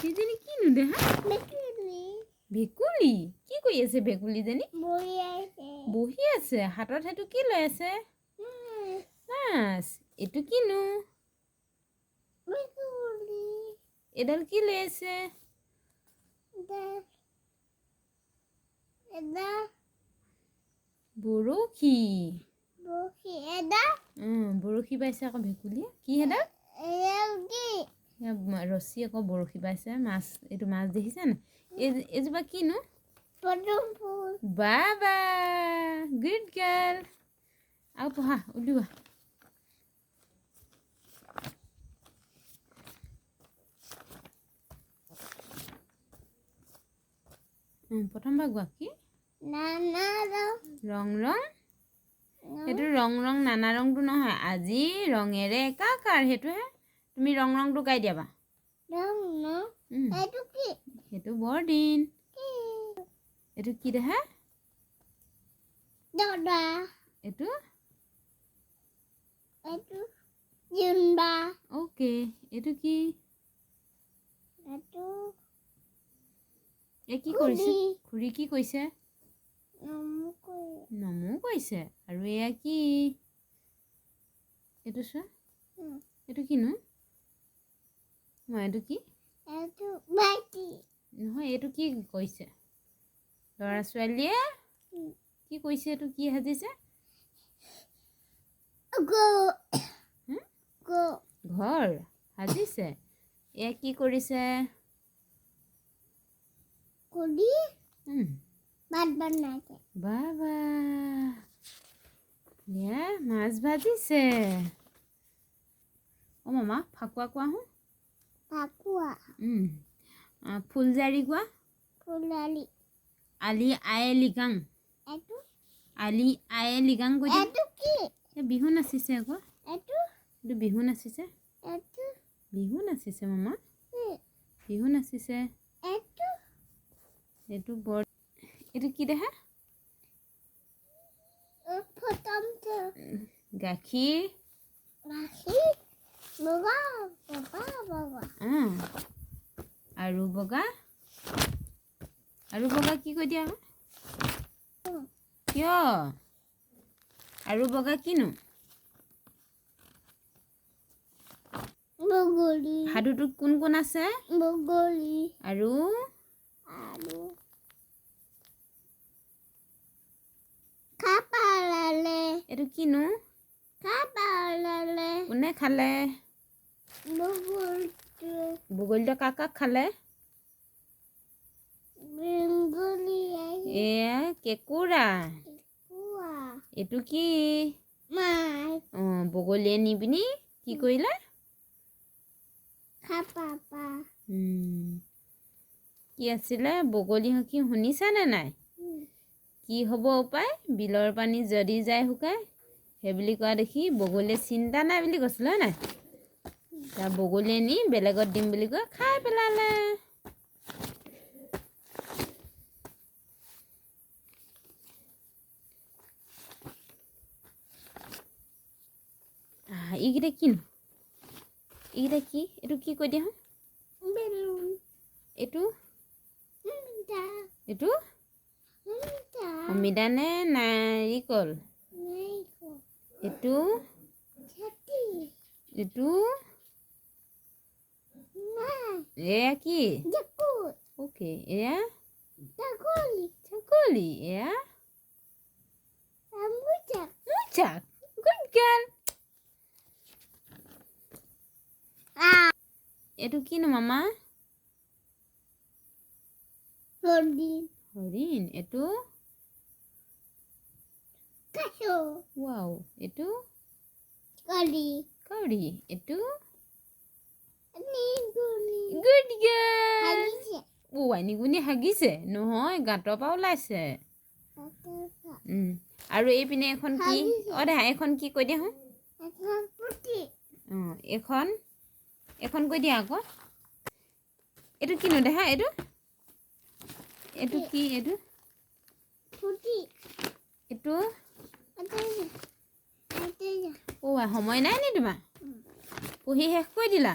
সেইজনী কিনো দেহা ভেকুলী কি কৰি আছে ভেকুলীজনী বহি আছে হাতত সেইটো কি লৈ আছে মাছ এইটো কিনো এডাল কি লৈ আছে বৰশী বৰশী পাইছে আকৌ ভেকুলীয়ে কি সেডাল ৰছী আকৌ বৰশী পাইছে মাছ এইটো মাছ দেখিছে নাই এজোপা কিনো বাবা গুড গাৰ্ল আৰু পঢ়া উলিওৱা প্ৰথমবাৰ গোৱা কি ৰং ৰং সেইটো ৰং ৰং নানা ৰংটো নহয় আজি ৰঙেৰে একাকাৰ সেইটোহে তুমি ৰং ৰংটো গাই দিয়াবা সেইটো বৰদিন এইটো কি দেহা এইটো অ'কে এইটো কি এই কি কৰিছে খুৰী কি কৈছে নমো কৈছে আৰু এয়া কি এইটো চোৱা এইটো কিনো মই এইটো কি নহয় এইটো কি কৈছে ল'ৰা ছোৱালীয়ে কি কৈছে এইটো কি সাজিছে ঘৰ সাজিছে এয়া কি কৰিছে বাবা এয়া মাছ ভাজিছে অ' মামা ফাকুৱা কোৱা হো ফুলজাৰি কোৱা আলি আয়ে লিগাং আলি আয়ে লিগাং কৈ দিয়া বিহু নাচিছে আকৌ এইটো বিহু নাচিছে মামা বিহু নাচিছে এইটো বৰ এইটো কি দেখা গাখীৰ আৰু বগা কি কৈ দিয়া কিয় আৰু বগা কিনো সাধুটোত কোন কোন আছে আৰু এইটো কিনো কোনে খালে বগলীটো কাক খালে এয়া কেঁকুৰা এইটো কি বগলীয়ে নি পিনি কি কৰিলে কি আছিলে বগলী সখী শুনিছানে নাই কি হ'ব উপায় বিলৰ পানী যদি যায় শুকাই সেই বুলি কোৱা দেখি বগলীয়ে চিন্তা নাই বুলি কৈছিলে হয় নাই তাৰ বগলীয়ে নি বেলেগত দিম বুলি কৈ খাই পেলালে এইকেইটা কিনো এইকেইটা কি এইটো কি কৈ দিয়া এইটো অমিতা নে নাৰিকল এইটো এয়া কি অ'কে এয়া ছাগলী এয়া মুচাক গুড গাৰ্ল এইটো কিনো মামা হৰিণ এইটো ৱাও এইটো কাউৰী এইটো গুড গাৰ্ল নিগুনি হাগিছে নহয় গাঁতৰ পৰা ওলাইছে আৰু এইপিনে এখন কি দেহা এখন কি কৈ দিয়া এখন কৈ দিয়া আকৌ এইটো কিনো দেহা এইটো কি এইটো সময় নাই নি তোমাৰ পঢ়ি শেষ কৰি দিলা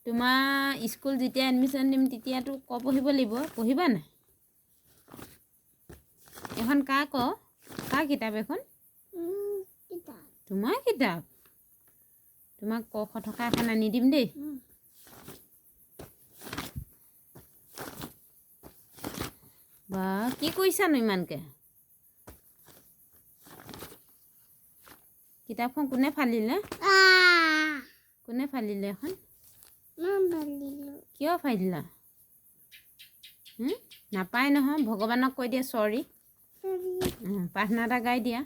তোমাৰ স্কুল যেতিয়া এডমিশ্যন দিম তেতিয়াতো পঢ়িব লাগিব, পঢ়িবা নাই? এখন কাৰ কিতাপ এখন? তোমাৰ কিতাপ। তোমাক ক খ থকা এখন আনি দিম দেই। বা কি কৰিছানো ইমানকৈ? কিতাপখন কোনে ফালিলে? কোনে ফালিলে এখন? কিয় ফালিলা? নাপায় নহয়, ভগৱানক কৈ দিয়া চৰি। প্ৰাৰ্থনা এটা গাই দিয়া।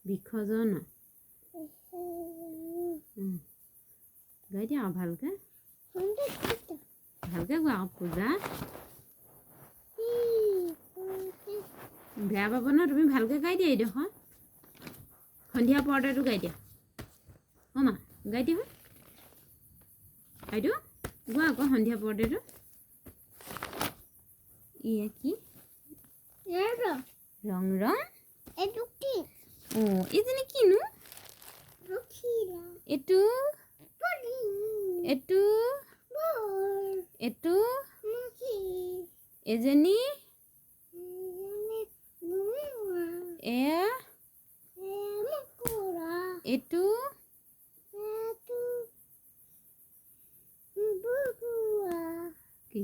বিসৰ্জন গাই দিয়া আৰু ভালকৈ গোৱা আৰু পূজা। বেয়া পাব ন, তুমি ভালকৈ গাই দিয়া। এইডোখৰ সন্ধিয়া পৰ্দাটো গাই দিয়া। মা গাই দিয়া বাইদেউ, গোৱা আকৌ সন্ধিয়া পৰ্দাটো। এয়া কি? ৰং ৰং। এইজনী কিনো? এইটো এজনী এয়া এইটো কি?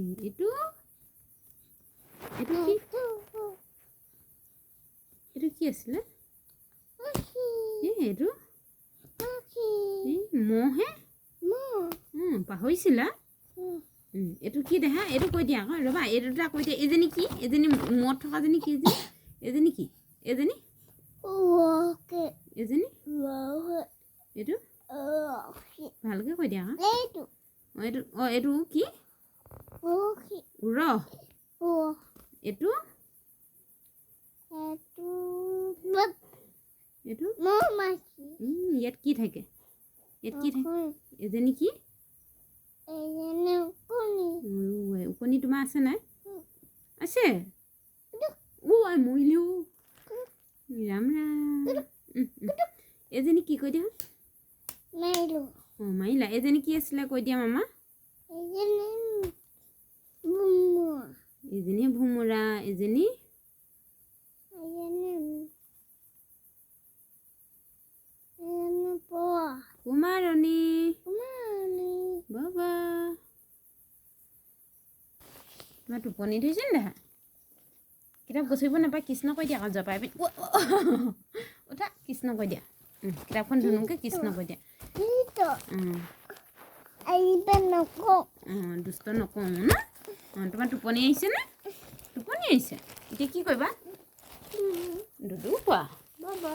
এইটো কি আছিলে? এইটো মহে পাহৰিছিলা? এইটো কি দেখা? এইটো কৈ দিয়া আকৌ, ৰ'বা এই দুটা কৈ দিয়া। এজনী কি? এজনী মদ থকাজনী কি? এজনী কি? এজনী এইটো ভালকৈ কৈ দিয়া আকৌ। এইটো কি? এইটো ইয়াত কি থাকে? এজনী কি? ওকণি তোমাৰ আছে নাই? আছে। মৰিলেও ৰাম ৰাম। এজনী কি কৈ দিয়া? মাৰিলা। এজনী কি আছিলে কৈ দিয়া মামা? এজনী ভোমোৰা। এজনী কুমাৰণী। বাবা তোমাৰ টোপনি ধৰিছে নি দেখা? কিতাপ গচিব নাপায়। কৃষ্ণ কৈ দিয়া আকৌ জপাই পিনে। উঠা, কৃষ্ণ কৈ দিয়া। কিতাপখন ধুনুকৈ কৃষ্ণ কৈ দিয়া। দুষ্ট নকওঁ ন? তোমাৰ টোপনি আহিছেনে? টোপনি আহিছে। এতিয়া কি কৰিবা? দুদু কোৱা। বাবা।